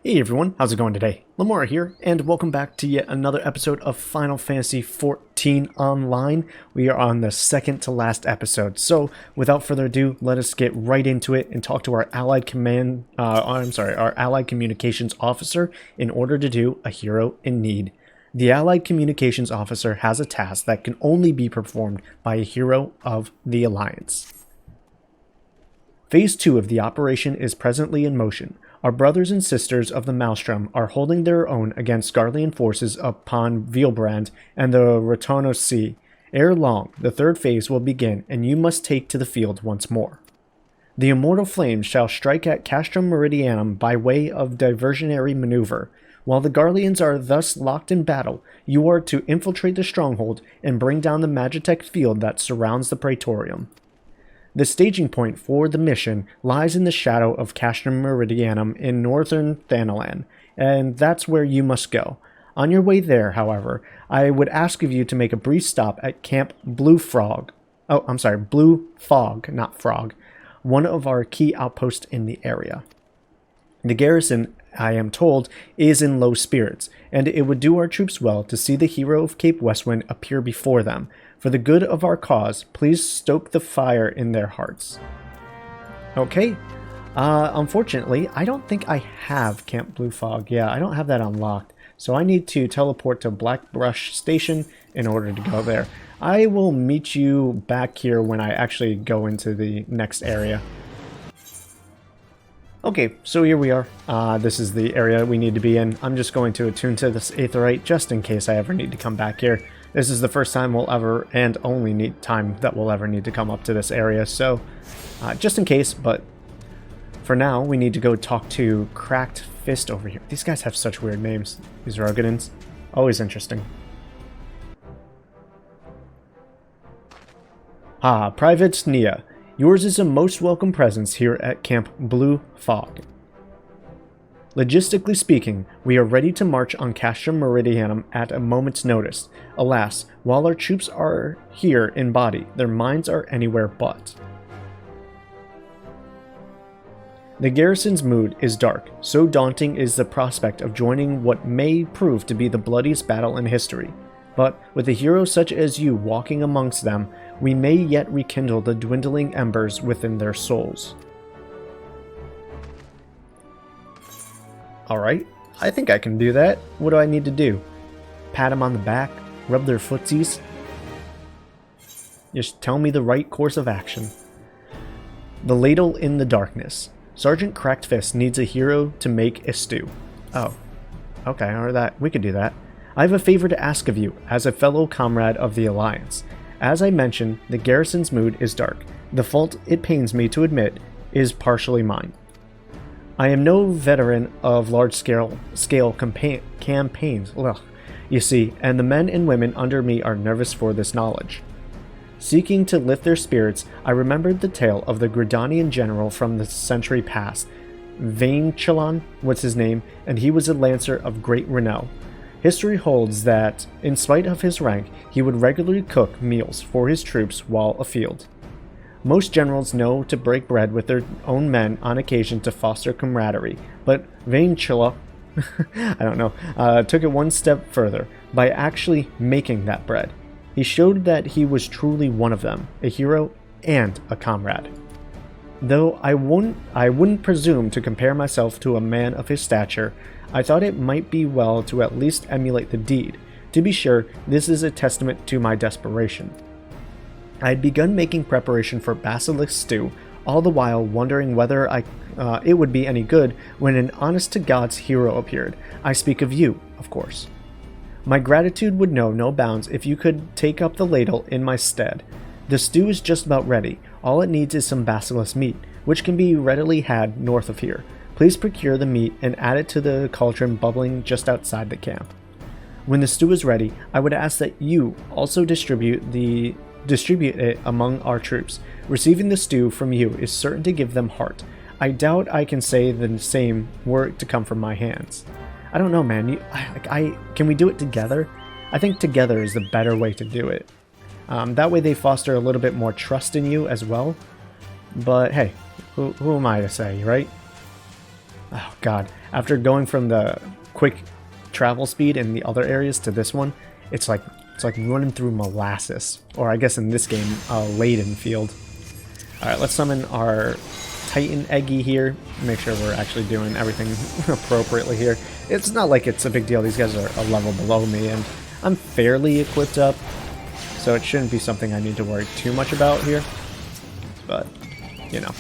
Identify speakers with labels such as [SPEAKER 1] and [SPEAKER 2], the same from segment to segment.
[SPEAKER 1] Hey everyone, how's it going today? Lamoura here, and welcome back to yet another episode of Final Fantasy XIV Online. We are on the second to last episode, so without further ado, let us get right into it and talk to our allied our allied communications officer in order to do a hero in need. The allied communications officer has a task that can only be performed by a hero of the Alliance. Phase 2 of the operation is presently in motion. Our brothers and sisters of the Maelstrom are holding their own against Garlean forces upon Vielbrand and the Rotono Sea. Ere long, the third phase will begin, and you must take to the field once more. The immortal flames shall strike at Castrum Meridianum by way of diversionary maneuver. While the Garleans are thus locked in battle, you are to infiltrate the stronghold and bring down the Magitech field that surrounds the Praetorium. The staging point for the mission lies in the shadow of Castrum Meridianum in northern Thanalan, and that's where you must go. On your way there, however, I would ask of you to make a brief stop at Camp Blue Fog, not Frog, one of our key outposts in the area. The garrison, I am told, is in low spirits, and it would do our troops well to see the hero of Cape Westwind appear before them. For the good of our cause, please stoke the fire in their hearts. Okay. Unfortunately, I don't think I have Camp Blue Fog. Yeah, I don't have that unlocked. So I need to teleport to Blackbrush Station in order to go there. I will meet you back here when I actually go into the next area. Okay, so here we are. This is the area we need to be in. I'm just going to attune to this Aetheryte just in case I ever need to come back here. This is the first time we'll ever, and only time that we'll ever need to come up to this area, so just in case, but for now, we need to go talk to Cracked Fist over here. These guys have such weird names, these Rogadins. Always interesting. Private Nia. Yours is a most welcome presence here at Camp Blue Fog. Logistically speaking, we are ready to march on Castrum Meridianum at a moment's notice. Alas, while our troops are here in body, their minds are anywhere but. The garrison's mood is dark. So daunting is the prospect of joining what may prove to be the bloodiest battle in history. But with a hero such as you walking amongst them, we may yet rekindle the dwindling embers within their souls. Alright, I think I can do that. What do I need to do? Pat them on the back? Rub their footsies? Just tell me the right course of action. The ladle in the darkness. Sergeant Cracked Fist needs a hero to make a stew. Oh, okay, or we could do that. I have a favor to ask of you, as a fellow comrade of the Alliance. As I mentioned, the garrison's mood is dark. The fault, it pains me to admit, is partially mine. I am no veteran of large-scale campaigns, you see, and the men and women under me are nervous for this knowledge. Seeking to lift their spirits, I remembered the tale of the Gridanian general from the century past. Vainchelon was his name, and he was a lancer of great renown. History holds that, in spite of his rank, he would regularly cook meals for his troops while afield. Most generals know to break bread with their own men on occasion to foster camaraderie, but Vainchelon, took it one step further by actually making that bread. He showed that he was truly one of them, a hero and a comrade. Though I wouldn't presume to compare myself to a man of his stature, I thought it might be well to at least emulate the deed. To be sure, this is a testament to my desperation. I had begun making preparation for basilisk stew, all the while wondering whether it would be any good when an honest-to-God's hero appeared. I speak of you, of course. My gratitude would know no bounds if you could take up the ladle in my stead. The stew is just about ready. All it needs is some basilisk meat, which can be readily had north of here. Please procure the meat and add it to the cauldron bubbling just outside the camp. When the stew is ready, I would ask that you also distribute it among our troops. Receiving the stew from you is certain to give them heart. I doubt I can say the same were it to come from my hands. I don't know, man. Can we do it together? I think together is the better way to do it. That way they foster a little bit more trust in you as well. But hey, who am I to say, right? Oh god, after going from the quick travel speed in the other areas to this one, it's like running through molasses, or I guess in this game, a laden field. Alright, let's summon our Titan Eggy here, make sure we're actually doing everything appropriately here. It's not like it's a big deal, these guys are a level below me, and I'm fairly equipped up, so it shouldn't be something I need to worry too much about here, but, you know.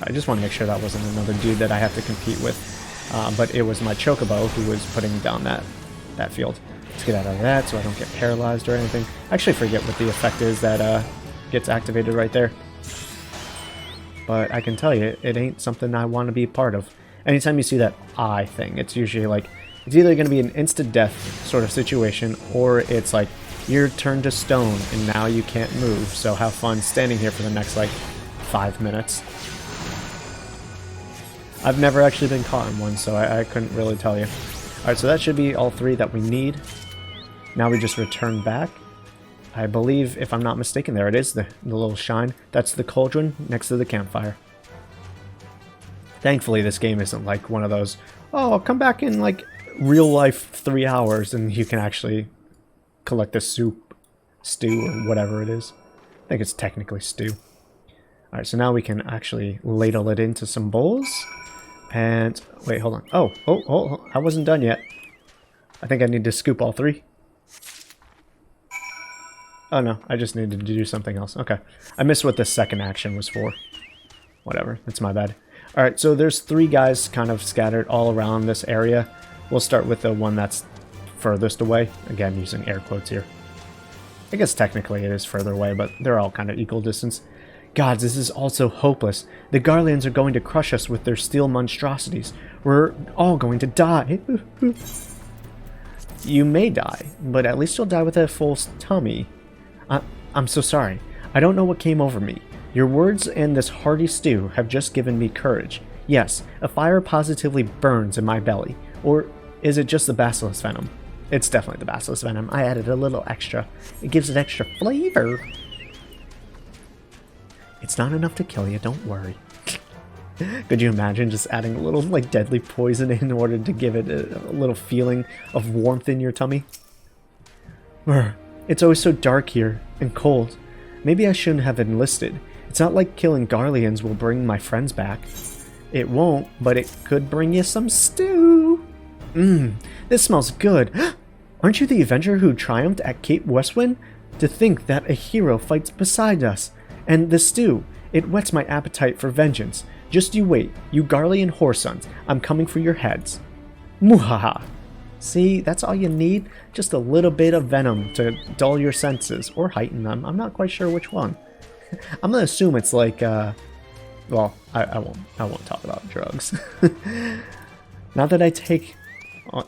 [SPEAKER 1] I just want to make sure that wasn't another dude that I have to compete with, but it was my Chocobo who was putting down that field. Let's get out of that so I don't get paralyzed or anything. I actually forget what the effect is that gets activated right there. But I can tell you, it ain't something I want to be a part of. Anytime you see that eye thing, it's usually like, it's either going to be an instant-death sort of situation, or it's like, you're turned to stone and now you can't move, so have fun standing here for the next, like, 5 minutes. I've never actually been caught in one, so I couldn't really tell you. Alright, so that should be all 3 that we need. Now we just return back. I believe, if I'm not mistaken, there it is, the little shine. That's the cauldron next to the campfire. Thankfully, this game isn't like one of those, oh, I'll come back in like real life 3 hours and you can actually collect the soup, stew, or whatever it is. I think it's technically stew. Alright, so now we can actually ladle it into some bowls. And, wait, hold on. Oh, I wasn't done yet. I think I need to scoop all 3. Oh no, I just needed to do something else. Okay. I missed what the second action was for. Whatever, that's my bad. Alright, so there's 3 guys kind of scattered all around this area. We'll start with the one that's furthest away. Again, using air quotes here. I guess technically it is further away, but they're all kind of equal distance. Gods, this is all so hopeless. The Garleans are going to crush us with their steel monstrosities. We're all going to die. You may die, but at least you'll die with a full tummy. I'm so sorry. I don't know what came over me. Your words and this hearty stew have just given me courage. Yes, a fire positively burns in my belly. Or is it just the basilisk venom? It's definitely the basilisk venom. I added a little extra. It gives it extra flavor. It's not enough to kill you, don't worry. Could you imagine just adding a little like deadly poison in order to give it a little feeling of warmth in your tummy? It's always so dark here, and cold. Maybe I shouldn't have enlisted. It's not like killing Garleans will bring my friends back. It won't, but it could bring you some stew. This smells good. Aren't you the Avenger who triumphed at Cape Westwind? To think that a hero fights beside us. And the stew, it whets my appetite for vengeance. Just you wait, you Garlean whoresons. I'm coming for your heads. Muhaha. See, that's all you need? Just a little bit of venom to dull your senses, or heighten them. I'm not quite sure which one. I'm gonna assume it's like, well, I won't talk about drugs. Not that I take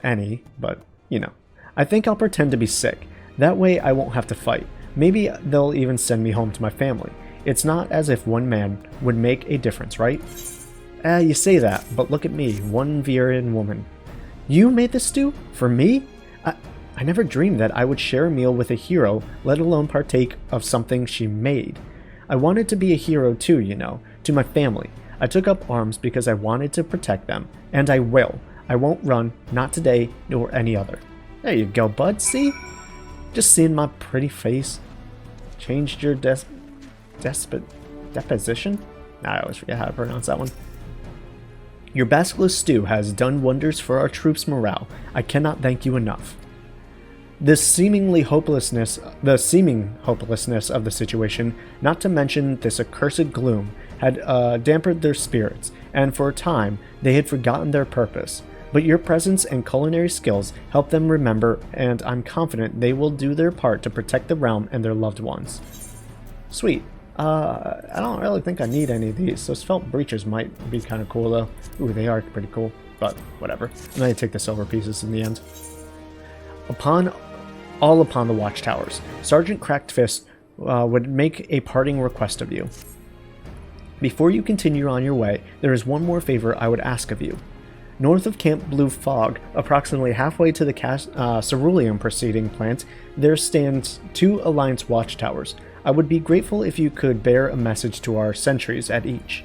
[SPEAKER 1] any, but, you know. I think I'll pretend to be sick. That way I won't have to fight. Maybe they'll even send me home to my family. It's not as if one man would make a difference, right? You say that, but look at me, one Vierian woman. You made this stew? For me? I never dreamed that I would share a meal with a hero, let alone partake of something she made. I wanted to be a hero too, you know, to my family. I took up arms because I wanted to protect them, and I will. I won't run, not today, nor any other. There you go, bud, see? Just seeing my pretty face. Changed your deposition? I always forget how to pronounce that one. Your basilisk stew has done wonders for our troops' morale. I cannot thank you enough. The seeming hopelessness of the situation, not to mention this accursed gloom, had dampened their spirits, and for a time they had forgotten their purpose. But your presence and culinary skills helped them remember, and I'm confident they will do their part to protect the realm and their loved ones. Sweet. I don't really think I need any of these. Those felt breeches might be kind of cool though. Ooh, they are pretty cool, but whatever. I'm gonna take the silver pieces in the end. Upon the watchtowers, Sergeant Cracked Fist would make a parting request of you. Before you continue on your way, there is one more favor I would ask of you. North of Camp Blue Fog, approximately halfway to the cerulean proceeding plant, there stands 2 Alliance watchtowers. I would be grateful if you could bear a message to our sentries at each.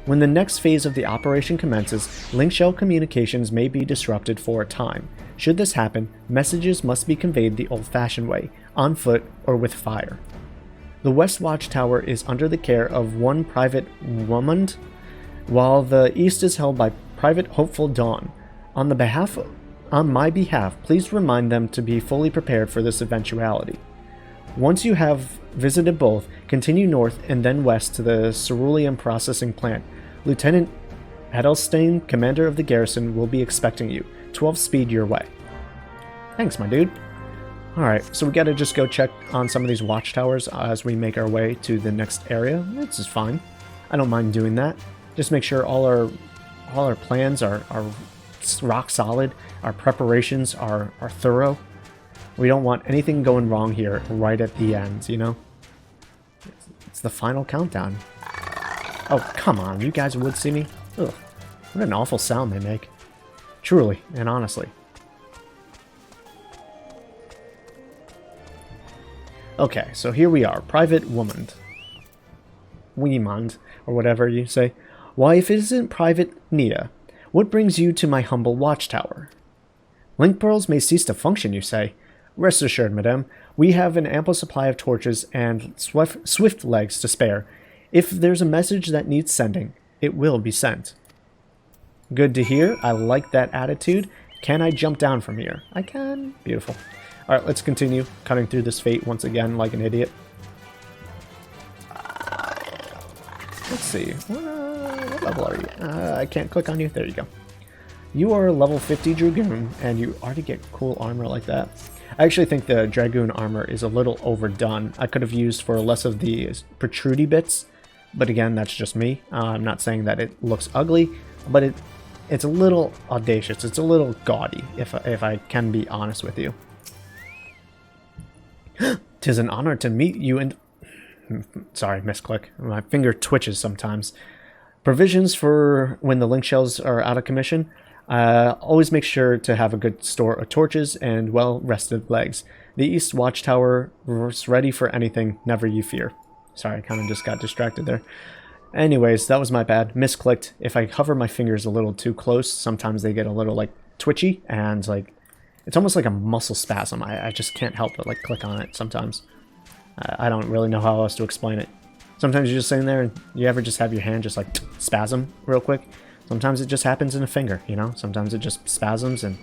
[SPEAKER 1] When the next phase of the operation commences, link shell communications may be disrupted for a time. Should this happen, messages must be conveyed the old-fashioned way, on foot or with fire. The West Watchtower is under the care of one Private Woman, while the East is held by Private Hopeful Dawn. On my behalf, please remind them to be fully prepared for this eventuality. Once you have visited both, continue north and then west to the cerulean processing plant. Lieutenant Edelstein, commander of the garrison, will be expecting you. 12 speed your way. Thanks, my dude. Alright, so we gotta just go check on some of these watchtowers as we make our way to the next area. This is fine. I don't mind doing that. Just make sure all our plans are rock solid, our preparations are thorough. We don't want anything going wrong here right at the end, you know? It's the final countdown. Oh, come on, you guys would see me? Ugh, what an awful sound they make. Truly and honestly. Okay, so here we are, Private Woman. Weemond, or whatever you say. Why, if it isn't Private Nia, what brings you to my humble watchtower? Link pearls may cease to function, you say. Rest assured, madame, we have an ample supply of torches and swift legs to spare. If there's a message that needs sending, it will be sent. Good to hear. I like that attitude. Can I jump down from here? I can. Beautiful. Alright, let's continue cutting through this fate once again like an idiot. Let's see. What level are you? I can't click on you. There you go. You are level 50 Dragoon, and you already get cool armor like that. I actually think the Dragoon armor is a little overdone. I could have used for less of the protrudy bits, but again, that's just me. I'm not saying that it looks ugly, but it's a little audacious. It's a little gaudy, if I can be honest with you. 'Tis an honor to meet you and... Sorry, misclick. My finger twitches sometimes. Provisions for when the link shells are out of commission. Always make sure to have a good store of torches and well-rested legs. The East Watchtower is ready for anything, never you fear. Sorry, I kind of just got distracted there. Anyways, that was my bad. Misclicked. If I hover my fingers a little too close, sometimes they get a little, like, twitchy, and, like, it's almost like a muscle spasm. I just can't help but, like, click on it sometimes. I don't really know how else to explain it. Sometimes you're just sitting there and you ever just have your hand just, like, spasm real quick. Sometimes it just happens in a finger, you know? Sometimes it just spasms, and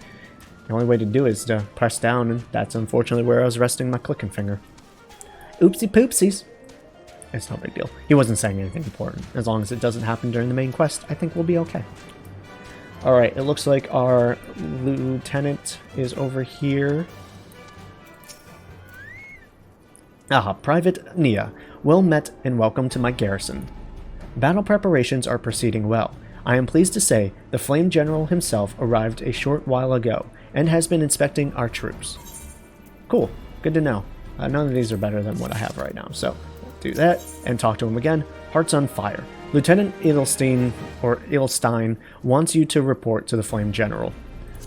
[SPEAKER 1] the only way to do it is to press down, and that's unfortunately where I was resting my clicking finger. Oopsie poopsies. It's no big deal. He wasn't saying anything important. As long as it doesn't happen during the main quest, I think we'll be okay. Alright, it looks like our lieutenant is over here. Ah, Private Nia. Well met and welcome to my garrison. Battle preparations are proceeding well. I am pleased to say the Flame General himself arrived a short while ago and has been inspecting our troops. Cool. Good to know. None of these are better than what I have right now, so we'll do that and talk to him again. Hearts on fire. Lieutenant Edelstein wants you to report to the Flame General.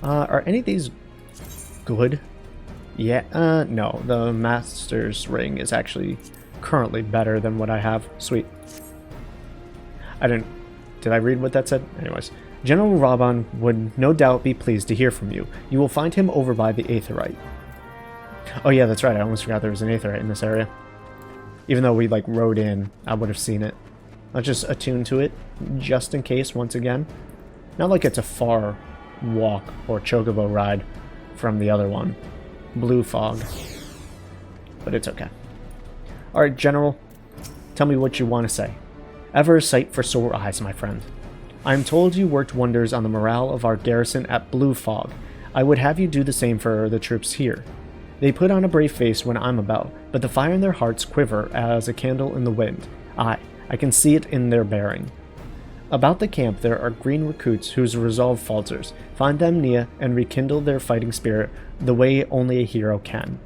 [SPEAKER 1] Are any of these good? Yeah, no. The Master's Ring is actually currently better than what I have. Sweet. Did I read what that said? Anyways. General Raban would no doubt be pleased to hear from you. You will find him over by the Aetherite. Oh yeah, that's right. I almost forgot there was an Aetherite in this area. Even though we, like, rode in, I would have seen it. Let's just attune to it, just in case, once again. Not like it's a far walk or chocobo ride from the other one. Blue Fog. But it's okay. Alright, General. Tell me what you want to say. Ever a sight for sore eyes, my friend. I am told you worked wonders on the morale of our garrison at Blue Fog. I would have you do the same for the troops here. They put on a brave face when I'm about, but the fire in their hearts quiver as a candle in the wind. I can see it in their bearing. About the camp there are green recruits whose resolve falters. Find them, Nia, and rekindle their fighting spirit the way only a hero can.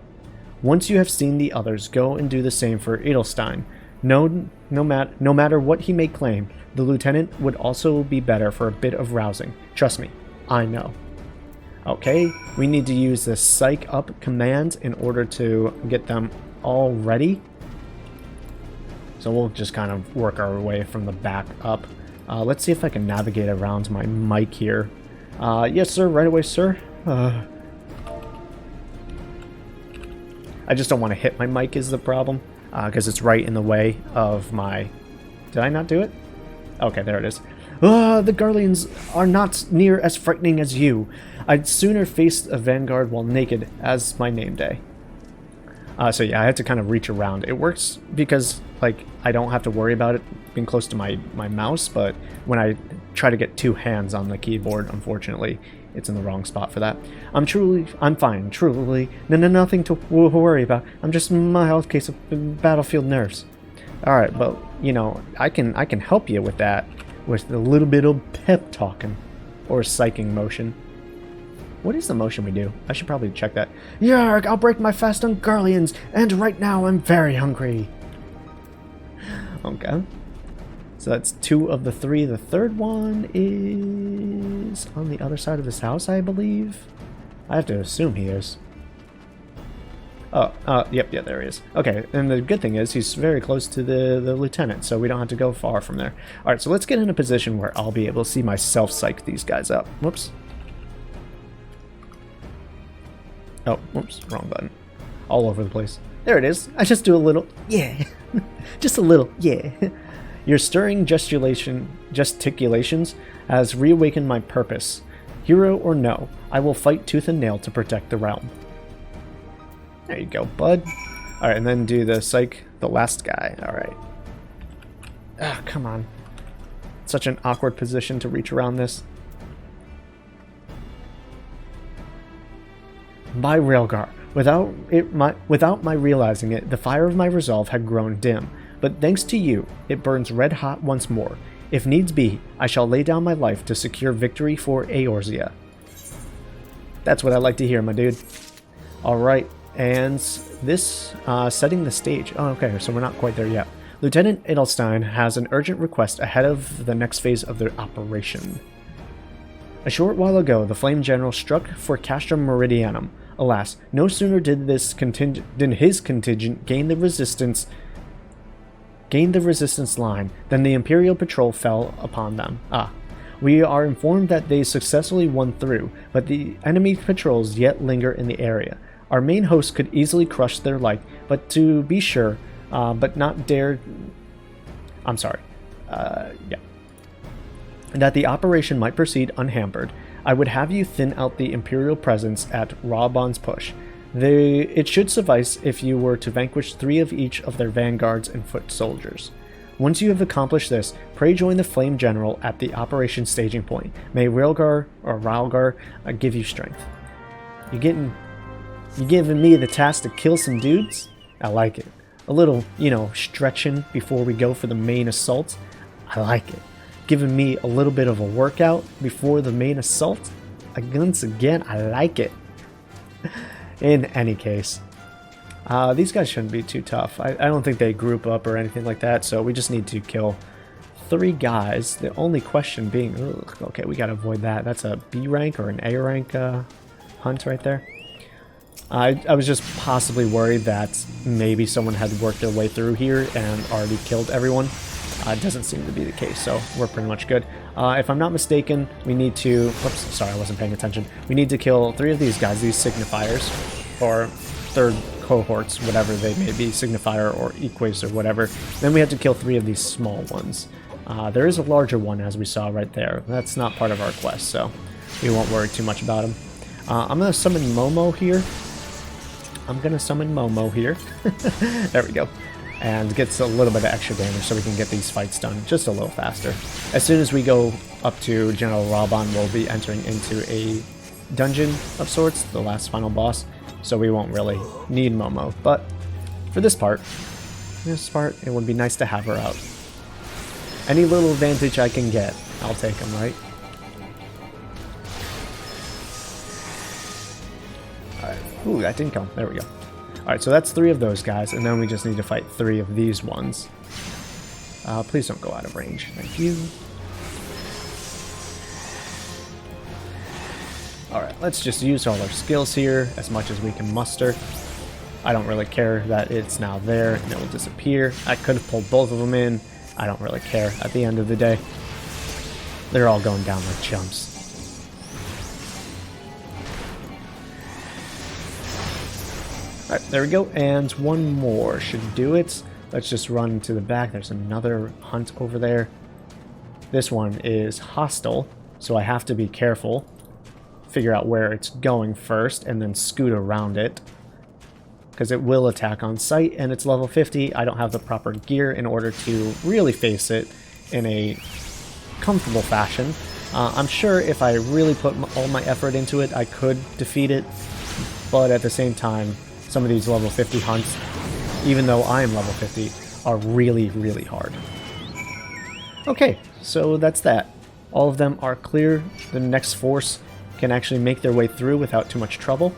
[SPEAKER 1] Once you have seen the others, go and do the same for Edelstein. No matter what he may claim, the lieutenant would also be better for a bit of rousing. Trust me, I know. Okay, we need to use the psych up command in order to get them all ready. So we'll just kind of work our way from the back up. Let's see if I can navigate around my mic here. Yes, sir. Right away, sir. I just don't want to hit my mic is the problem, because it's right in the way of my... Did I not do it? Okay, there it is. The Garleans are not near as frightening as you. I'd sooner face a vanguard while naked as my name day. So yeah, I had to kind of reach around. It works because, like, I don't have to worry about it being close to my mouse, but when I try to get two hands on the keyboard, unfortunately, it's in the wrong spot for that. I'm fine, truly. Nothing to worry about. I'm just a mild case of battlefield nerves. Alright, but, you know, I can help you with that, with a little bit of pep talking, or psyching motion. What is the motion we do? I should probably check that. Yarg, I'll break my fast on Garleans, and right now I'm very hungry. Okay. So that's 2 of the 3. The third one is on the other side of this house, I believe. I have to assume he is. Oh, yep, there he is. Okay, and the good thing is he's very close to the lieutenant, so we don't have to go far from there. Alright, so let's get in a position where I'll be able to see myself psych these guys up. Whoops. Oh, whoops, wrong button. All over the place. There it is. I just do a little, yeah. Just a little, yeah. Your stirring gesticulations has reawakened my purpose. Hero or no, I will fight tooth and nail to protect the realm. There you go, bud. Alright, and then do the psych, the last guy. Alright. Ah, come on. Such an awkward position to reach around this. By Railgar. Without my realizing it, the fire of my resolve had grown dim. But thanks to you, it burns red hot once more. If needs be, I shall lay down my life to secure victory for Eorzea. That's what I like to hear, my dude. Alright, and this, setting the stage. Oh, okay, so we're not quite there yet. Lieutenant Edelstein has an urgent request ahead of the next phase of the operation. A short while ago, the Flame General struck for Castrum Meridianum. Alas, no sooner did his contingent gain the resistance line than the Imperial Patrol fell upon them. We are informed that they successfully won through, but the enemy patrols yet linger in the area. Our main host could easily crush their light, but to be sure, but not dare... I'm sorry. Yeah. That the operation might proceed unhampered, I would have you thin out the Imperial presence at Raubon's push. It should suffice if you were to vanquish 3 of each of their vanguards and foot soldiers. Once you have accomplished this, pray join the Flame General at the operation staging point. May Railgar give you strength. You giving me the task to kill some dudes? I like it. A little, you know, stretching before we go for the main assault? I like it. Giving me a little bit of a workout before the main assault? Once again, I like it. In any case, these guys shouldn't be too tough. I don't think they group up or anything like that, so we just need to kill 3 guys. The only question being, okay, we gotta avoid that. That's a B rank or an A rank hunt right there. I was just possibly worried that maybe someone had worked their way through here and already killed everyone. It doesn't seem to be the case, so we're pretty much good. If I'm not mistaken, we need to... Whoops, sorry, I wasn't paying attention. We need to kill 3 of these guys, these signifiers, or third cohorts, whatever they may be, signifier or equates or whatever. Then we have to kill 3 of these small ones. There is a larger one, as we saw right there. That's not part of our quest, so we won't worry too much about him. I'm going to summon Momo here. There we go. And gets a little bit of extra damage so we can get these fights done just a little faster. As soon as we go up to General Raubon, we'll be entering into a dungeon of sorts, the last final boss, so we won't really need Momo. But for this part, it would be nice to have her out. Any little advantage I can get, I'll take them, right? Alright, ooh, that didn't come. There we go. Alright, so that's 3 of those guys, and then we just need to fight 3 of these ones. Please don't go out of range. Thank you. Alright, let's just use all our skills here as much as we can muster. I don't really care that it's now there and it will disappear. I could have pulled both of them in. I don't really care at the end of the day. They're all going down like chumps. Alright, there we go, and one more should do it. Let's just run to the back. There's another hunt over there. This one is hostile, so I have to be careful. Figure out where it's going first, and then scoot around it. Because it will attack on sight, and it's level 50. I don't have the proper gear in order to really face it in a comfortable fashion. I'm sure if I really put all my effort into it, I could defeat it. But at the same time, some of these level 50 hunts, even though I am level 50, are really, really hard. Okay, so that's that. All of them are clear. The next force can actually make their way through without too much trouble.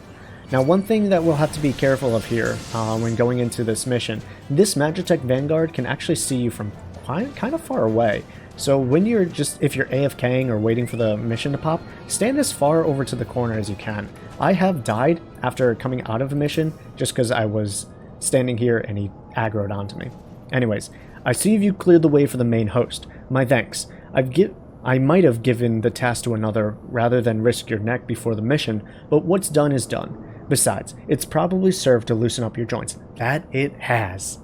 [SPEAKER 1] Now, one thing that we'll have to be careful of here when going into this mission, this Magitech Vanguard can actually see you from kind of far away. So when you're if you're AFKing or waiting for the mission to pop, stand as far over to the corner as you can. I have died after coming out of a mission just because I was standing here and he aggroed onto me. Anyways, I see you cleared the way for the main host. My thanks. I might have given the task to another rather than risk your neck before the mission, but what's done is done. Besides, it's probably served to loosen up your joints. That it has.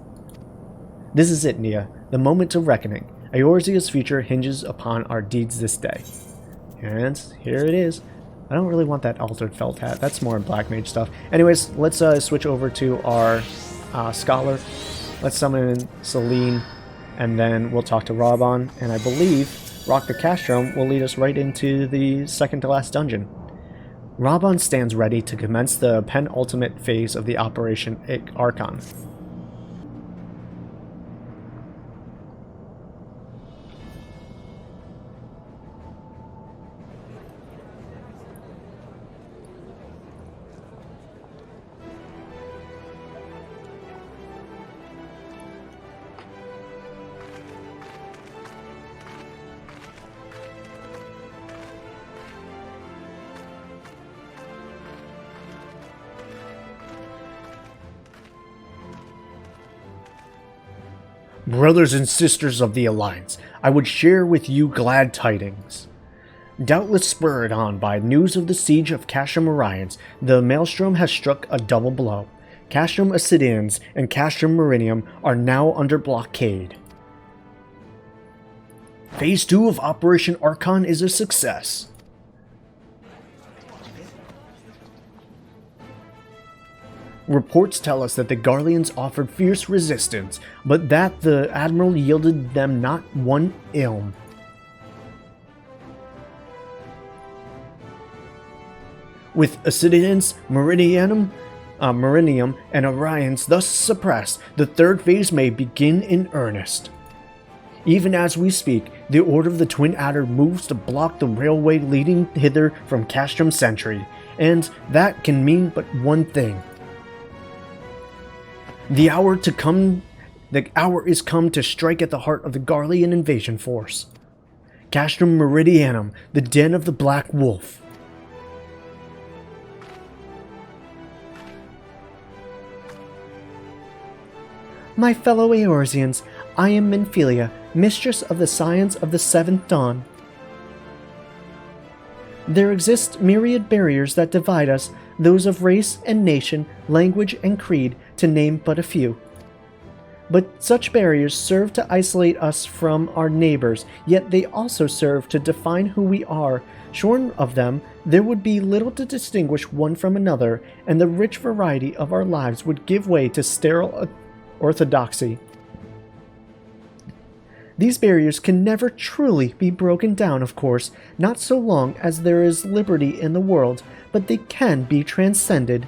[SPEAKER 1] This is it, Nia. The moment of reckoning. Eorzea's future hinges upon our deeds this day. And here it is. I don't really want that altered felt hat. That's more black mage stuff. Anyways, let's switch over to our scholar. Let's summon in Celine, and then we'll talk to Raban, and I believe Rock the Castrum will lead us right into the second to last dungeon. Raban stands ready to commence the penultimate phase of the Operation Archon. Brothers and sisters of the Alliance, I would share with you glad tidings. Doubtless spurred on by news of the siege of Castrum Orions, the Maelstrom has struck a double blow. Castrum Ascidians and Castrum Meridium are now under blockade. Phase 2 of Operation Archon is a success. Reports tell us that the Garleans offered fierce resistance, but that the Admiral yielded them not one ilm. With Ascidians, Meridium, and Orions thus suppressed, the third phase may begin in earnest. Even as we speak, the Order of the Twin Adder moves to block the railway leading hither from Castrum Sentry, and that can mean but one thing. The hour is come to strike at the heart of the Garlean invasion force. Castrum Meridianum, the den of the Black Wolf. My fellow Eorzeans, I am Menphelia, mistress of the science of the Seventh Dawn. There exist myriad barriers that divide us, those of race and nation, language and creed, to name but a few. But such barriers serve to isolate us from our neighbors, yet they also serve to define who we are. Shorn of them, there would be little to distinguish one from another, and the rich variety of our lives would give way to sterile orthodoxy. These barriers can never truly be broken down, of course, not so long as there is liberty in the world, but they can be transcended.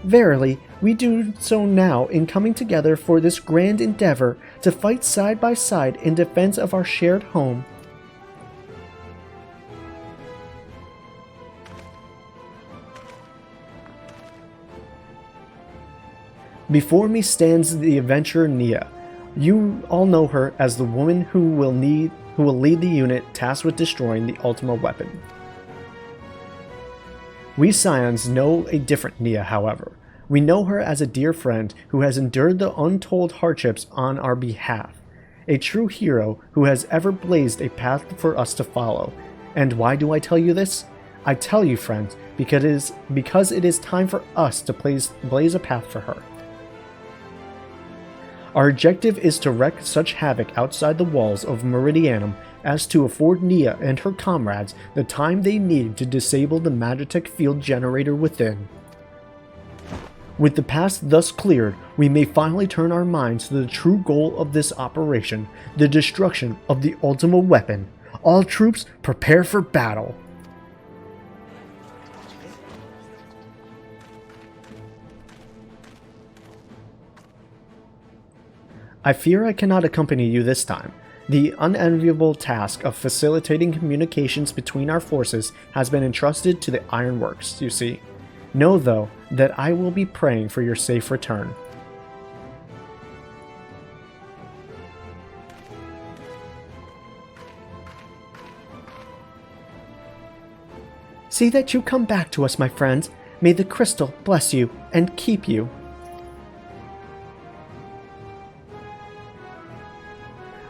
[SPEAKER 1] Verily, we do so now in coming together for this grand endeavor to fight side by side in defense of our shared home. Before me stands the adventurer Nia. You all know her as the woman who will lead the unit tasked with destroying the Ultima weapon. We Scions know a different Nia, however. We know her as a dear friend who has endured the untold hardships on our behalf. a true hero who has ever blazed a path for us to follow. And why do I tell you this? I tell you, friends, because it is time for us to blaze a path for her. Our objective is to wreak such havoc outside the walls of Meridianum as to afford Nia and her comrades the time they need to disable the Magitek field generator within. With the path thus cleared, we may finally turn our minds to the true goal of this operation, the destruction of the Ultima weapon. All troops, prepare for battle. I fear I cannot accompany you this time. The unenviable task of facilitating communications between our forces has been entrusted to the Ironworks, you see. Know, though, that I will be praying for your safe return. See that you come back to us, my friends. May the crystal bless you and keep you.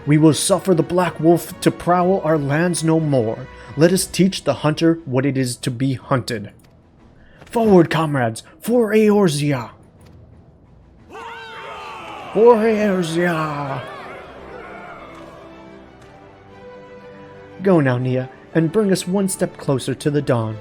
[SPEAKER 1] We will suffer the Black Wolf to prowl our lands no more. Let us teach the hunter what it is to be hunted. Forward, comrades, for Eorzea! For Eorzea! Go now, Nia, and bring us one step closer to the dawn.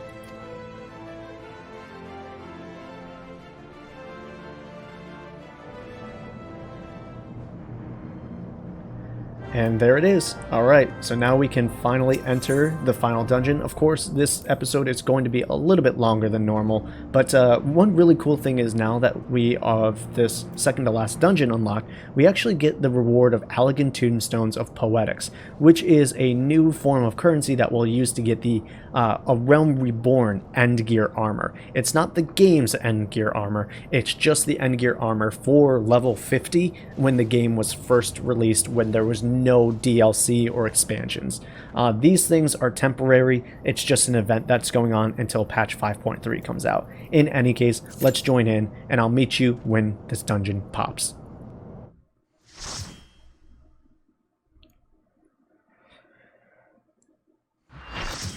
[SPEAKER 1] And there it is. Alright, so now we can finally enter the final dungeon. Of course, this episode is going to be a little bit longer than normal, but one really cool thing is now that we have this second to last dungeon unlocked, we actually get the reward of Elegant Tombstones of Poetics, which is a new form of currency that we'll use to get the a Realm Reborn end gear armor. It's not the game's end gear armor, it's just the end gear armor for level 50 when the game was first released, when there was no DLC or expansions. These things are temporary, it's just an event that's going on until patch 5.3 comes out. In any case, let's join in and I'll meet you when this dungeon pops.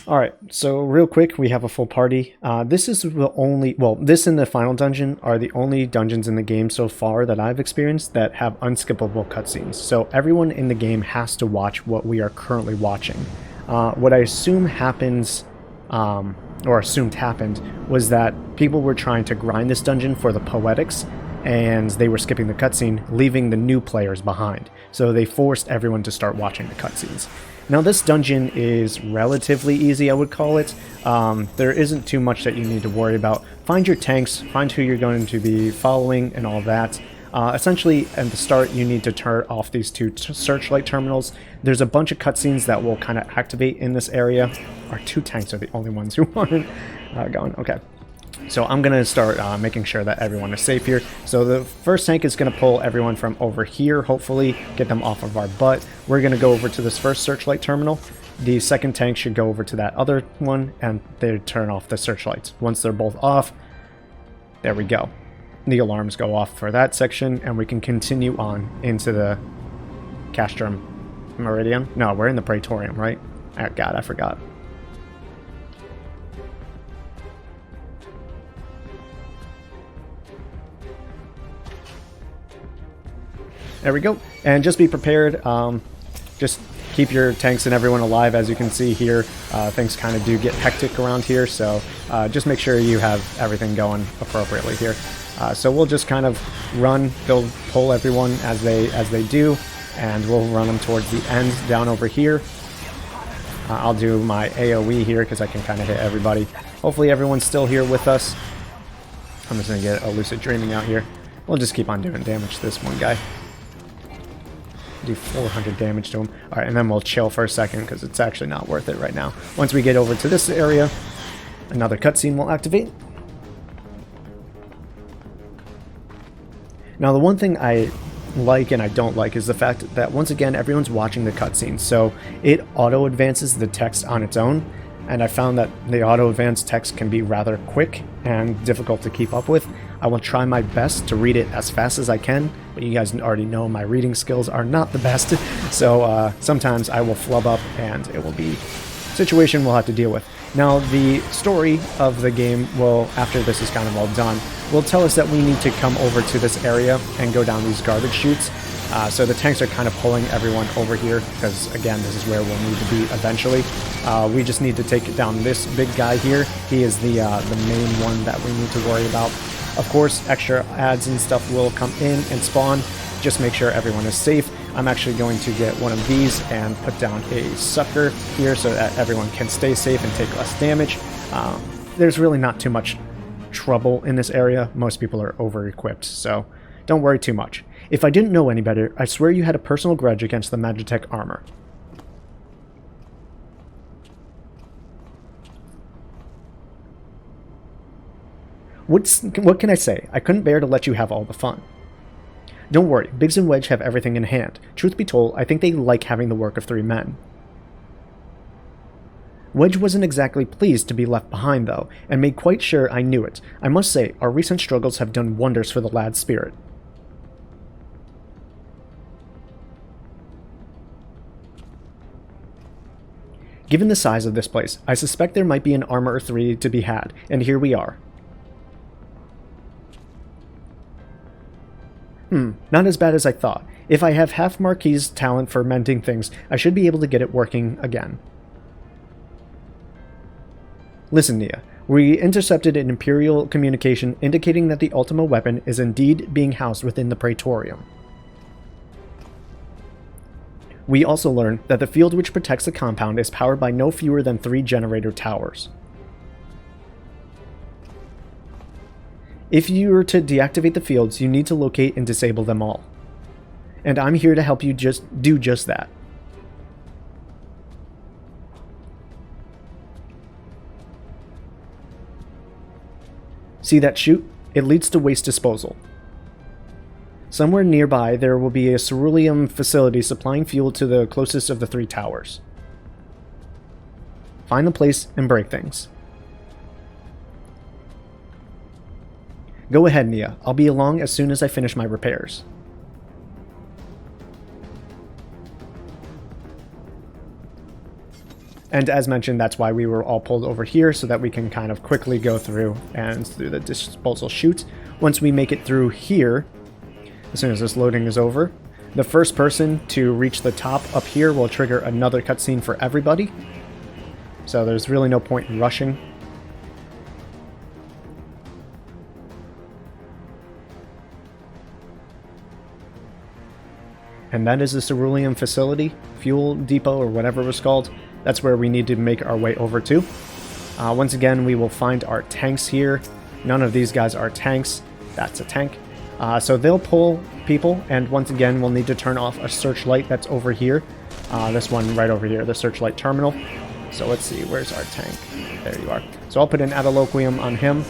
[SPEAKER 1] Alright, so real quick, we have a full party. This is the only, well, this and the final dungeon are the only dungeons in the game so far that I've experienced that have unskippable cutscenes. So everyone in the game has to watch what we are currently watching. What I assume happens, or assumed happened, was that people were trying to grind this dungeon for the Poetics, and they were skipping the cutscene, leaving the new players behind. So they forced everyone to start watching the cutscenes. Now this dungeon is relatively easy, I would call it. There isn't too much that you need to worry about. Find your tanks, find who you're going to be following and all that. Essentially, at the start, you need to turn off these two searchlight terminals. There's a bunch of cutscenes that will kind of activate in this area. Our two tanks are the only ones who aren't going. Okay. So I'm going to start making sure that everyone is safe here. So the first tank is going to pull everyone from over here, hopefully get them off of our butt. We're going to go over to this first searchlight terminal. The second tank should go over to that other one, and they turn off the searchlights. Once they're both off, there we go. The alarms go off for that section, and we can continue on into the Castrum Meridian. No, we're in the Praetorium, right? Oh, God, I forgot. There we go. And just be prepared. Just keep your tanks and everyone alive. As you can see here, things kind of do get hectic around here. So just make sure you have everything going appropriately here. So we'll just kind of run, pull everyone as they do, and we'll run them towards the end down over here. I'll do my AoE here because I can kind of hit everybody. Hopefully everyone's still here with us. I'm just going to get a Lucid Dreaming out here. We'll just keep on doing damage to this one guy. Do 400 damage to him. Alright, and then we'll chill for a second because it's actually not worth it right now. Once we get over to this area, another cutscene will activate. Now the one thing I like and I don't like is the fact that once again everyone's watching the cutscene, so it auto advances the text on its own, and I found that the auto advanced text can be rather quick and difficult to keep up with. I will try my best to read it as fast as I can, but you guys already know my reading skills are not the best, so sometimes I will flub up and it will be a situation we'll have to deal with. Now, the story of the game will, after this is kind of all done, will tell us that we need to come over to this area and go down these garbage chutes. So the tanks are kind of pulling everyone over here, because again, this is where we'll need to be eventually. We just need to take down this big guy here. He is the main one that we need to worry about. Of course, extra ads and stuff will come in and spawn. Just make sure everyone is safe. I'm actually going to get one of these and put down a sucker here so that everyone can stay safe and take less damage. There's really not too much trouble in this area. Most people are over-equipped, so don't worry too much. If I didn't know any better, I swear you had a personal grudge against the Magitech armor. What can I say? I couldn't bear to let you have all the fun. Don't worry, Biggs and Wedge have everything in hand. Truth be told, I think they like having the work of 3 men. Wedge wasn't exactly pleased to be left behind, though, and made quite sure I knew it. I must say, our recent struggles have done wonders for the lad's spirit. Given the size of this place, I suspect there might be an armor or 3 to be had, and here we are. Not as bad as I thought. If I have half Marquis's talent for mending things, I should be able to get it working again. Listen, Nia. We intercepted an Imperial communication indicating that the Ultima weapon is indeed being housed within the Praetorium. We also learned that the field which protects the compound is powered by no fewer than 3 generator towers. If you were to deactivate the fields, you need to locate and disable them all. And I'm here to help you do just that. See that chute? It leads to waste disposal. Somewhere nearby, there will be a ceruleum facility supplying fuel to the closest of the 3 towers. Find the place and break things. Go ahead, Nia. I'll be along as soon as I finish my repairs. And as mentioned, that's why we were all pulled over here, so that we can kind of quickly go through and through the disposal chute. Once we make it through here, as soon as this loading is over, the first person to reach the top up here will trigger another cutscene for everybody. So there's really no point in rushing. And that is the ceruleum facility, fuel depot, or whatever it was called. That's where we need to make our way over to. Once again, we will find our tanks here. None of these guys are tanks. That's a tank. So they'll pull people, and once again, we'll need to turn off a searchlight that's over here. This one right over here, the searchlight terminal. So let's see, where's our tank? There you are. So I'll put an Adaloquium on him.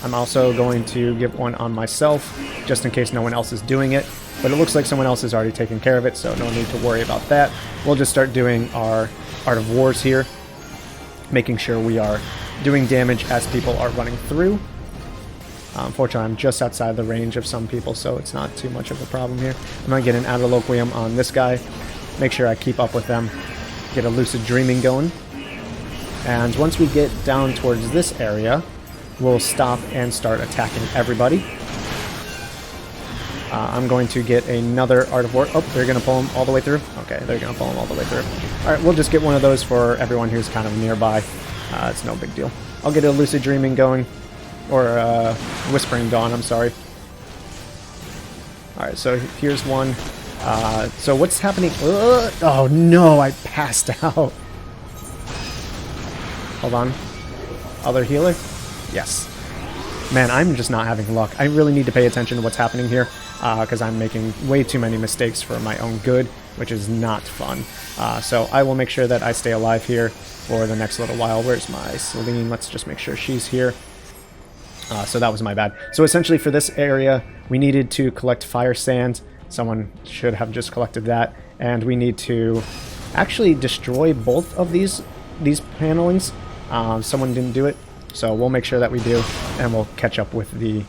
[SPEAKER 1] I'm also going to give one on myself, just in case no one else is doing it. But it looks like someone else is already taking care of it, so no need to worry about that. We'll just start doing our Art of Wars here, making sure we are doing damage as people are running through. Unfortunately, I'm just outside the range of some people, so it's not too much of a problem here. I'm going to get an Adaloquium on this guy, make sure I keep up with them, get a Lucid Dreaming going. And once we get down towards this area, we'll stop and start attacking everybody. I'm going to get another Art of War. Oh, they're going to pull him all the way through? Okay, they're going to pull him all the way through. Alright, we'll just get one of those for everyone who's kind of nearby. It's no big deal. I'll get a Lucid Dreaming going. Or, Whispering Dawn, I'm sorry. Alright, so here's one. So what's happening? Oh no, I passed out. Hold on. Other healer? Yes. Man, I'm just not having luck. I really need to pay attention to what's happening here, because I'm making way too many mistakes for my own good, which is not fun. So I will make sure that I stay alive here for the next little while. Where's my Celine? Let's just make sure she's here. So that was my bad. So essentially for this area, we needed to collect fire sand. Someone should have just collected that. And we need to actually destroy both of these panelings. Someone didn't do it. So we'll make sure that we do, and we'll catch up with the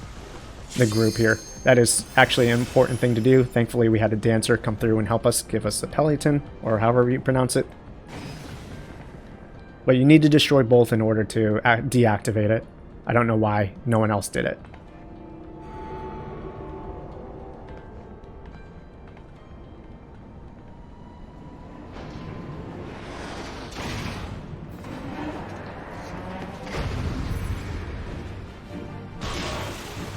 [SPEAKER 1] group here. That is actually an important thing to do. Thankfully, we had a dancer come through and help us, give us the Peloton, or however you pronounce it. But you need to destroy both in order to deactivate it. I don't know why no one else did it.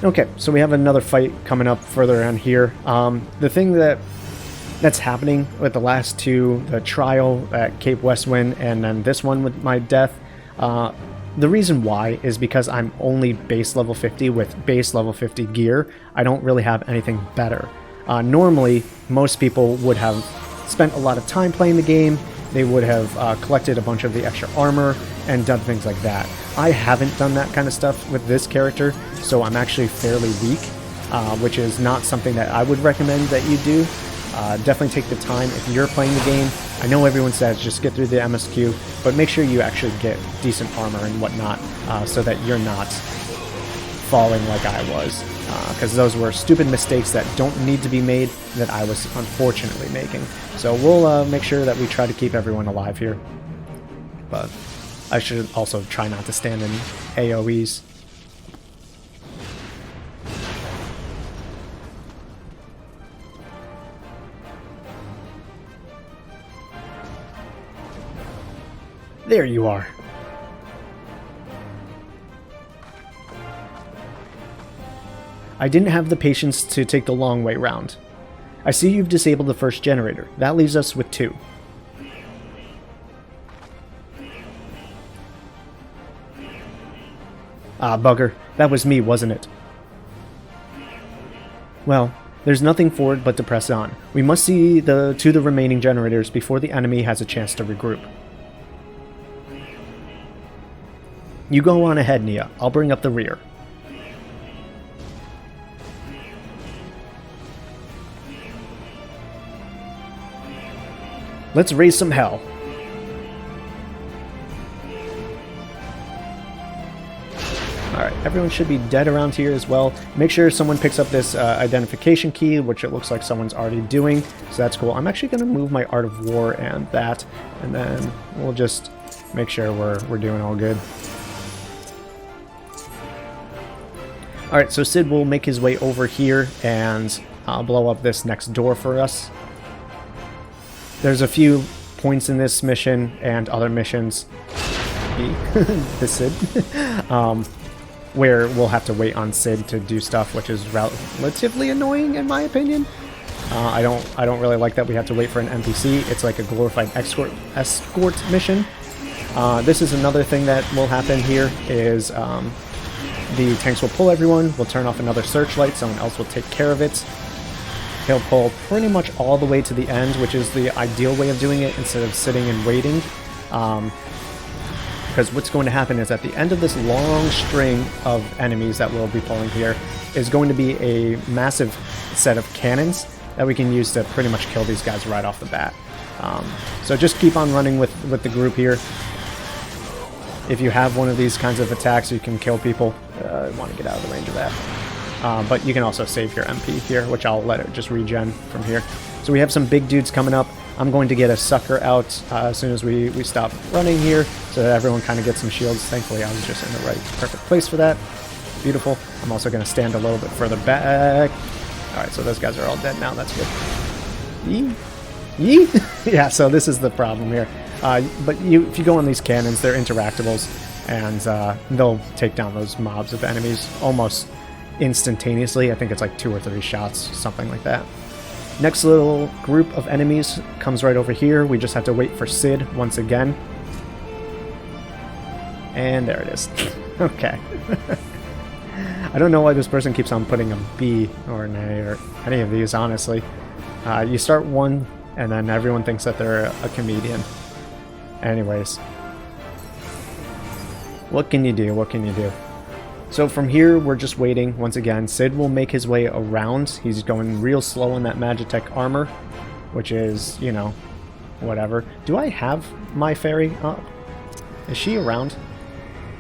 [SPEAKER 1] Okay, so we have another fight coming up further on here. The thing that's happening with the last two, the trial at Cape Westwind and then this one with my death, the reason why is because I'm only base level 50 with base level 50 gear. I don't really have anything better. Normally, most people would have spent a lot of time playing the game. They would have collected a bunch of the extra armor and done things like that. I haven't done that kind of stuff with this character, so I'm actually fairly weak, which is not something that I would recommend that you do. Definitely take the time if you're playing the game. I know everyone says just get through the MSQ, but make sure you actually get decent armor and whatnot, so that you're not falling like I was, because those were stupid mistakes that don't need to be made that I was unfortunately making. So we'll make sure that we try to keep everyone alive here. But I should also try not to stand in AoEs. There you are. I didn't have the patience to take the long way round. I see you've disabled the first generator. That leaves us with 2. Ah, bugger. That was me, wasn't it? Well, there's nothing for it but to press on. We must see to the remaining generators before the enemy has a chance to regroup. You go on ahead, Nia. I'll bring up the rear. Let's raise some hell. Alright, everyone should be dead around here as well. Make sure someone picks up this identification key, which it looks like someone's already doing, so that's cool. I'm actually going to move my Art of War and that, and then we'll just make sure we're doing all good. Alright, so Sid will make his way over here and blow up this next door for us. There's a few points in this mission and other missions, this Sid, where we'll have to wait on Sid to do stuff, which is relatively annoying in my opinion. I don't really like that we have to wait for an NPC. It's like a glorified escort mission. This is another thing that will happen here is the tanks will pull everyone. We'll turn off another searchlight. Someone else will take care of it. He'll pull pretty much all the way to the end, which is the ideal way of doing it instead of sitting and waiting. Because what's going to happen is at the end of this long string of enemies that we'll be pulling here is going to be a massive set of cannons that we can use to pretty much kill these guys right off the bat. So just keep on running with the group here. If you have one of these kinds of attacks, you can kill people. I want to get out of the range of that. But you can also save your MP here, which I'll let it just regen from here. So we have some big dudes coming up. I'm going to get a sucker out as soon as we stop running here, so that everyone kind of gets some shields. Thankfully, I was just in the right, perfect place for that. Beautiful. I'm also going to stand a little bit further back. Alright, so those guys are all dead now. That's good. Yee? Yee? Yeah, so this is the problem here. But if you go on these cannons, they're interactables, and they'll take down those mobs of enemies almost instantaneously. I think it's like 2 or 3 shots, something like that. Next little group of enemies comes right over here. We just have to wait for Sid once again. And there it is. Okay. I don't know why this person keeps on putting a B or an A or any of these, honestly. You start one, and then everyone thinks that they're a comedian. Anyways. What can you do? What can you do? So from here, we're just waiting. Once again, Sid will make his way around. He's going real slow in that Magitech armor, which is, you know, whatever. Do I have my fairy up? Is she around?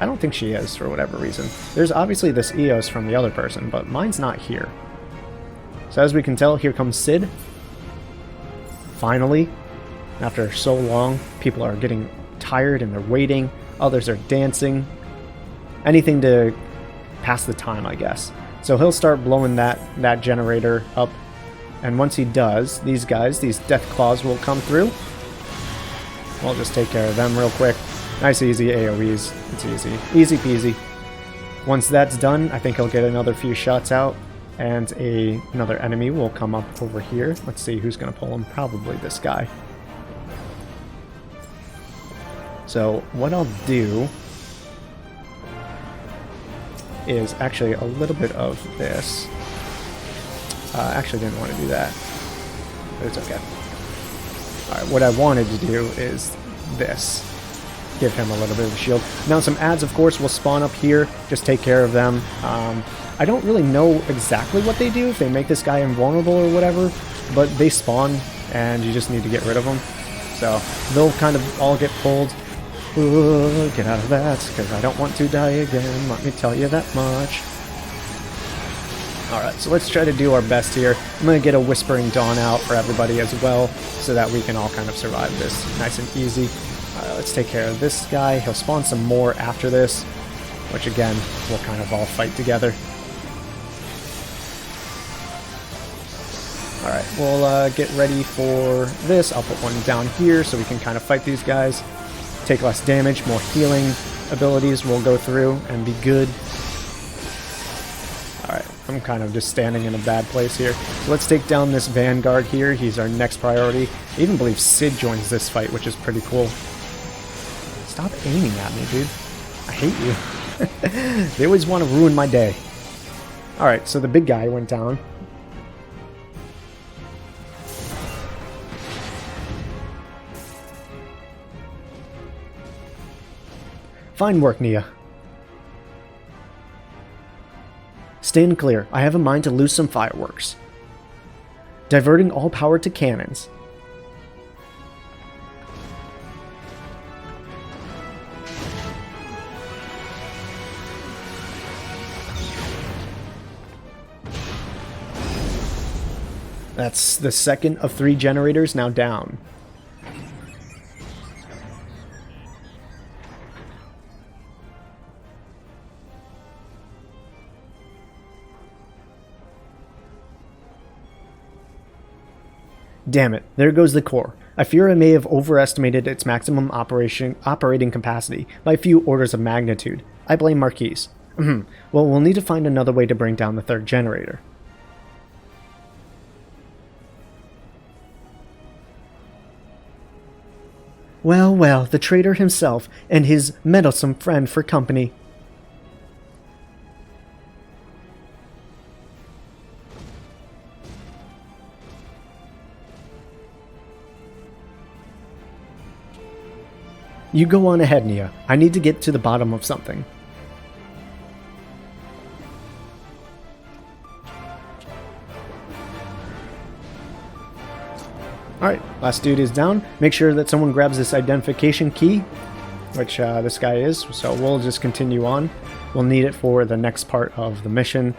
[SPEAKER 1] I don't think she is, for whatever reason. There's obviously this Eos from the other person, but mine's not here. So as we can tell, here comes Cid. Finally, after so long, people are getting tired and they're waiting. Others are dancing. Anything to pass the time, I guess. So he'll start blowing that generator up. And once he does, these guys, these death claws will come through. We'll just take care of them real quick. Nice easy AoEs. It's easy. Easy peasy. Once that's done, I think he'll get another few shots out. And another enemy will come up over here. Let's see who's going to pull him. Probably this guy. So what I'll do is actually a little bit of this. Actually didn't want to do that, but it's okay. Alright, what I wanted to do is this. Give him a little bit of a shield. Now some ads, of course, will spawn up here. Just take care of them. I don't really know exactly what they do, if they make this guy invulnerable or whatever, but they spawn, and you just need to get rid of them. So they'll kind of all get pulled. Ooh, get out of that, because I don't want to die again, let me tell you that much. Alright, so let's try to do our best here. I'm going to get a Whispering Dawn out for everybody as well, so that we can all kind of survive this nice and easy. Alright, let's take care of this guy. He'll spawn some more after this, which again, we'll kind of all fight together. Alright, we'll get ready for this. I'll put one down here so we can kind of fight these guys. Take less damage, more healing abilities will go through and be good. Alright, I'm kind of just standing in a bad place here. So let's take down this Vanguard here. He's our next priority. I even believe Cid joins this fight, which is pretty cool. Stop aiming at me, dude. I hate you. They always want to ruin my day. Alright, so the big guy went down. Fine work, Nia. Stand clear. I have a mind to loose some fireworks. Diverting all power to cannons. That's the second of 3 generators now down. Damn it, there goes the core. I fear I may have overestimated its maximum operating capacity by a few orders of magnitude. I blame Marquise. Well, we'll need to find another way to bring down the 3rd generator. Well, well, the traitor himself and his meddlesome friend for company. You go on ahead, Nia. I need to get to the bottom of something. Alright, last dude is down. Make sure that someone grabs this identification key, which this guy is, so we'll just continue on. We'll need it for the next part of the mission.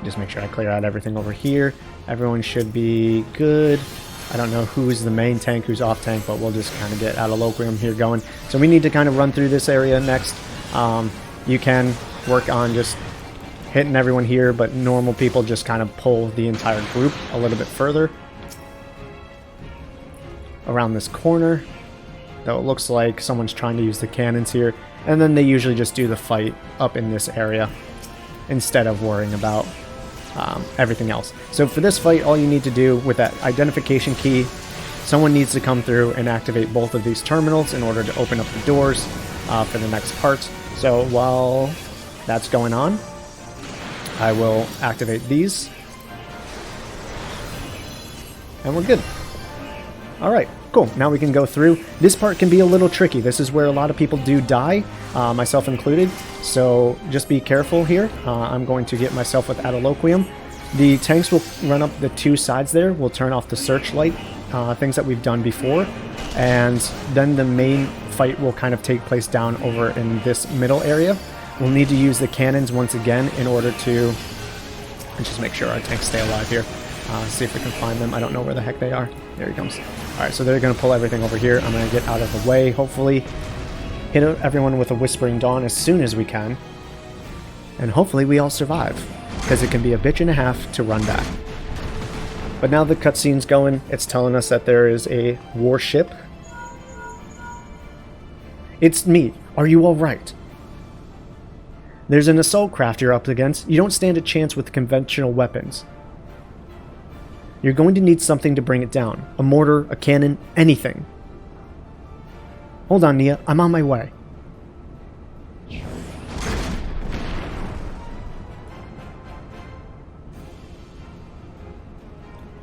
[SPEAKER 1] Just make sure I clear out everything over here. Everyone should be good. I don't know who's the main tank, who's off tank, but we'll just kind of get Apocalyptic here going. So we need to kind of run through this area next. You can work on just hitting everyone here, but normal people just kind of pull the entire group a little bit further around this corner. Though it looks like someone's trying to use the cannons here, and then they usually just do the fight up in this area instead of worrying about everything else. So for this fight, all you need to do with that identification key, someone needs to come through and activate both of these terminals in order to open up the doors for the next part. So while that's going on, I will activate these, and we're good. Alright, cool. Now we can go through. This part can be a little tricky. This is where a lot of people do die, myself included, so just be careful here. I'm going to get myself with Apocalyptic. The tanks will run up the 2 sides there. We'll turn off the searchlight, things that we've done before, and then the main fight will kind of take place down over in this middle area. We'll need to use the cannons once again in order to just make sure our tanks stay alive here. See if we can find them. I don't know where the heck they are. There he comes. Alright, so they're going to pull everything over here. I'm going to get out of the way, hopefully. Hit everyone with a Whispering Dawn as soon as we can. And hopefully we all survive, because it can be a bitch and a half to run back. But now the cutscene's going. It's telling us that there is a warship. It's me. Are you alright? There's an assault craft you're up against. You don't stand a chance with conventional weapons. You're going to need something to bring it down. A mortar, a cannon, anything. Hold on, Nia. I'm on my way.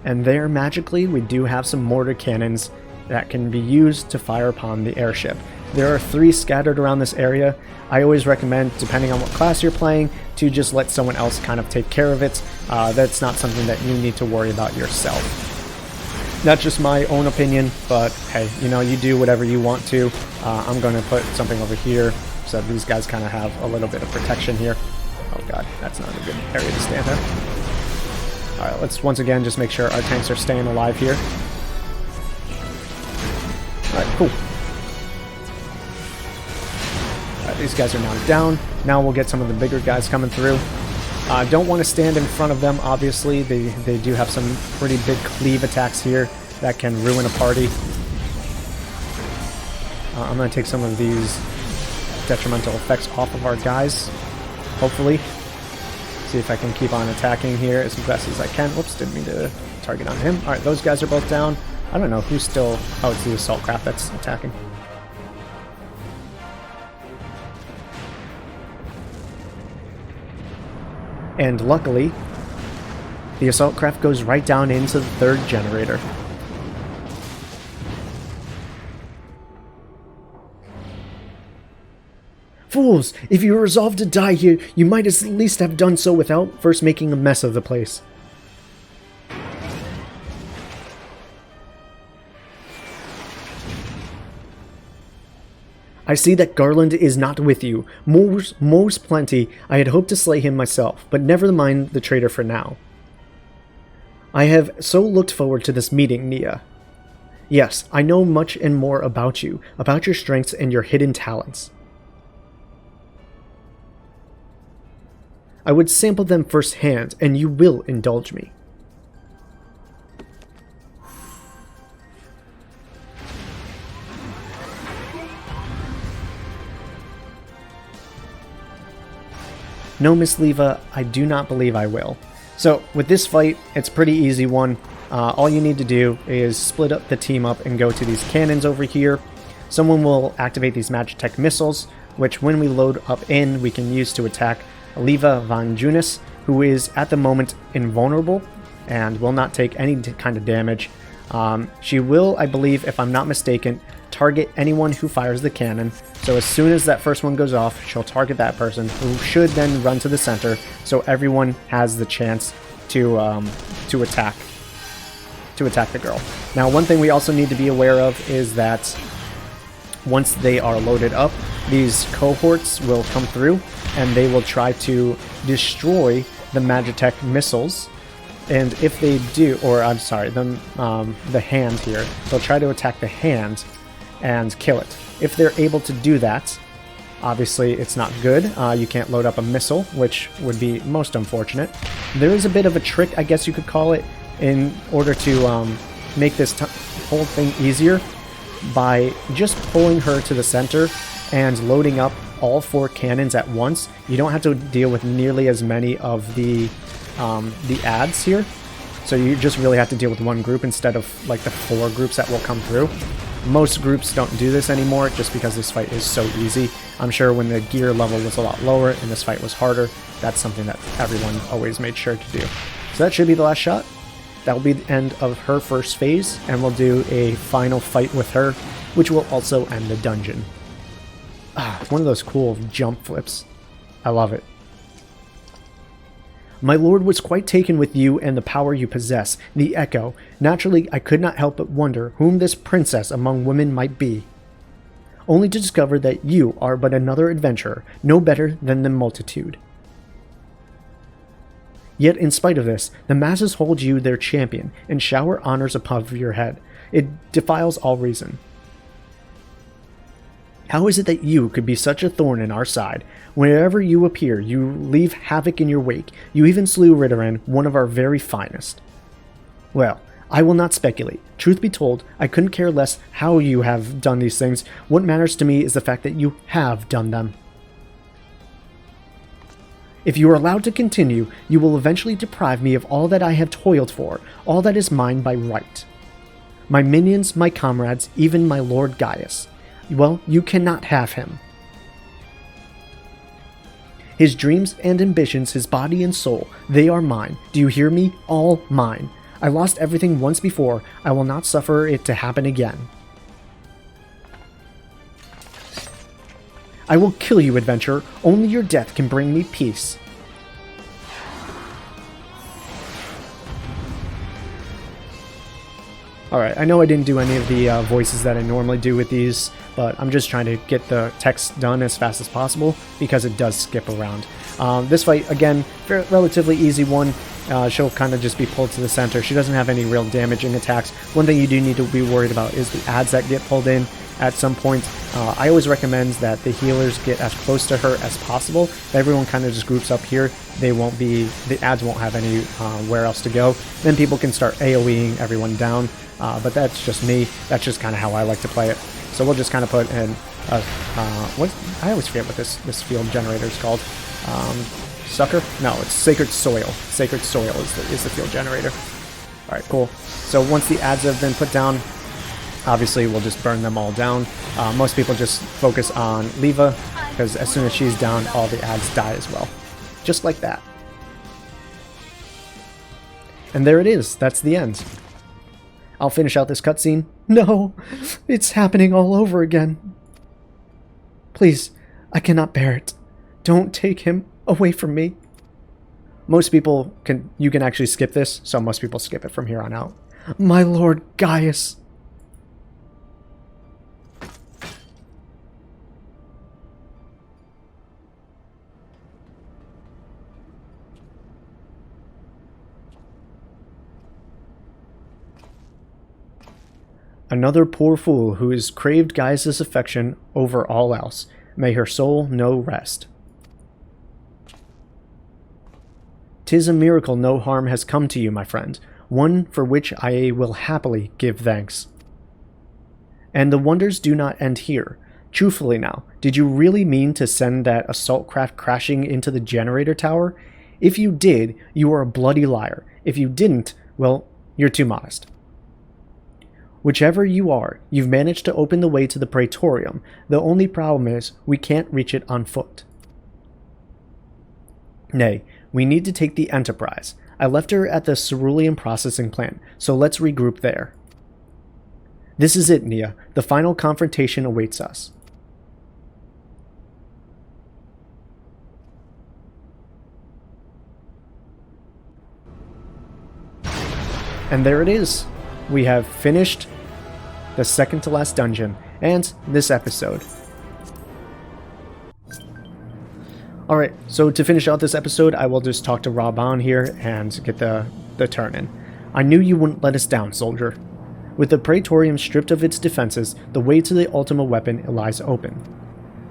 [SPEAKER 1] And there, magically, we do have some mortar cannons that can be used to fire upon the airship. There are 3 scattered around this area. I always recommend, depending on what class you're playing, to just let someone else kind of take care of it. That's not something that you need to worry about yourself. That's just my own opinion, but hey, you know, you do whatever you want to. I'm going to put something over here so that these guys kind of have a little bit of protection here. Oh god, that's not a good area to stand there. Alright, let's once again just make sure our tanks are staying alive here. Alright, cool. These guys are now down. Now we'll get some of the bigger guys coming through. Don't want to stand in front of them, obviously. They do have some pretty big cleave attacks here that can ruin a party. I'm going to take some of these detrimental effects off of our guys, hopefully. See if I can keep on attacking here as best as I can. Whoops, didn't mean to target on him. Alright, those guys are both down. I don't know who's still... Oh, it's the assault craft that's attacking. And luckily, the assault craft goes right down into the 3rd generator. Fools! If you resolve to die here, you might at least have done so without first making a mess of the place. I see that Garland is not with you. Most plenty, I had hoped to slay him myself, but never mind the traitor for now. I have so looked forward to this meeting, Nia. Yes, I know much and more about you, about your strengths and your hidden talents. I would sample them firsthand, and you will indulge me. No, Miss Leva, I do not believe I will. So, with this fight, it's a pretty easy one. All you need to do is split up the team up and go to these cannons over here. Someone will activate these Magitech missiles, which when we load up in, we can use to attack Leva Van Junis, who is at the moment invulnerable and will not take any kind of damage. She will, I believe, if I'm not mistaken, target anyone who fires the cannon. So as soon as that first one goes off, she'll target that person, who should then run to the center, so everyone has the chance to attack the girl. Now, one thing we also need to be aware of is that once they are loaded up, these cohorts will come through and they will try to destroy the Magitech missiles. And if they do, or I'm sorry, the hand here, they'll try to attack the hand and kill it. If they're able to do that, obviously it's not good. You can't load up a missile, which would be most unfortunate. There is a bit of a trick, I guess you could call it, in order to make this whole thing easier by just pulling her to the center and loading up all 4 cannons at once. You don't have to deal with nearly as many of the adds here. So you just really have to deal with one group instead of like the 4 groups that will come through. Most groups don't do this anymore just because this fight is so easy. I'm sure when the gear level was a lot lower and this fight was harder, that's something that everyone always made sure to do. So that should be the last shot. That will be the end of her first phase, and we'll do a final fight with her, which will also end the dungeon. One of those cool jump flips. I love it. My lord was quite taken with you and the power you possess, the Echo. Naturally, I could not help but wonder whom this princess among women might be. only to discover that you are but another adventurer, no better than the multitude. Yet in spite of this, the masses hold you their champion and shower honors above your head. It defiles all reason. How is it that you could be such a thorn in our side? Wherever you appear, you leave havoc in your wake. You even slew Ridderan, one of our very finest. Well, I will not speculate. Truth be told, I couldn't care less how you have done these things. What matters to me is the fact that you have done them. If you are allowed to continue, you will eventually deprive me of all that I have toiled for, all that is mine by right. My minions, my comrades, even my Lord Gaius. Well, you cannot have him. His dreams and ambitions, his body and soul, they are mine. Do you hear me? All mine. I lost everything once before. I will not suffer it to happen again. I will kill you, adventurer. Only your death can bring me peace. Alright, I know I didn't do any of the voices that I normally do with these, but I'm just trying to get the text done as fast as possible because it does skip around. This fight, again, relatively easy one. She'll kind of just be pulled to the center. She doesn't have any real damaging attacks. One thing you do need to be worried about is the adds that get pulled in at some point. I always recommend that the healers get as close to her as possible. If everyone kind of just groups up here, the adds won't have anywhere else to go. Then people can start AoEing everyone down. But that's just me. That's just kind of how I like to play it. So we'll just kind of put in I always forget what this field generator is called. Sucker? No, it's Sacred Soil. Sacred Soil is the field generator. Alright, cool. So once the adds have been put down, obviously we'll just burn them all down. Most people just focus on Leva, because as soon as she's down, all the adds die as well. Just like that. And there it is. That's the end. I'll finish out this cutscene. No! It's happening all over again. Please, I cannot bear it. Don't take him away from me. Most people you can actually skip this, so most people skip it from here on out. My Lord Gaius. Another poor fool who has craved Gaius' affection over all else. May her soul know rest. 'Tis a miracle no harm has come to you, my friend, one for which I will happily give thanks. And the wonders do not end here. Truthfully now, did you really mean to send that assault craft crashing into the generator tower? If you did, you are a bloody liar. If you didn't, well, you're too modest. Whichever you are, you've managed to open the way to the Praetorium. The only problem is, we can't reach it on foot. Nay, we need to take the Enterprise. I left her at the cerulean processing plant, so let's regroup there. This is it, Nia. The final confrontation awaits us. And there it is. We have finished the second to last dungeon and this episode. Alright, so to finish out this episode, I will just talk to Raban here and get the turn in. I knew you wouldn't let us down, soldier. With the Praetorium stripped of its defenses, the way to the Ultima weapon lies open.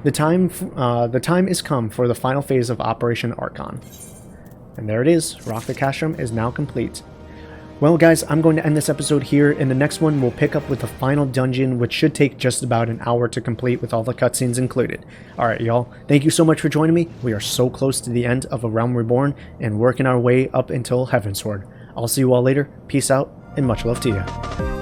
[SPEAKER 1] The time is come for the final phase of Operation Archon. And there it is. Rock the Castrum is now complete. Well guys, I'm going to end this episode here. In the next one, we'll pick up with the final dungeon, which should take just about an hour to complete with all the cutscenes included. Alright y'all, thank you so much for joining me. We are so close to the end of A Realm Reborn and working our way up until Heavensward. I'll see you all later. Peace out and much love to you.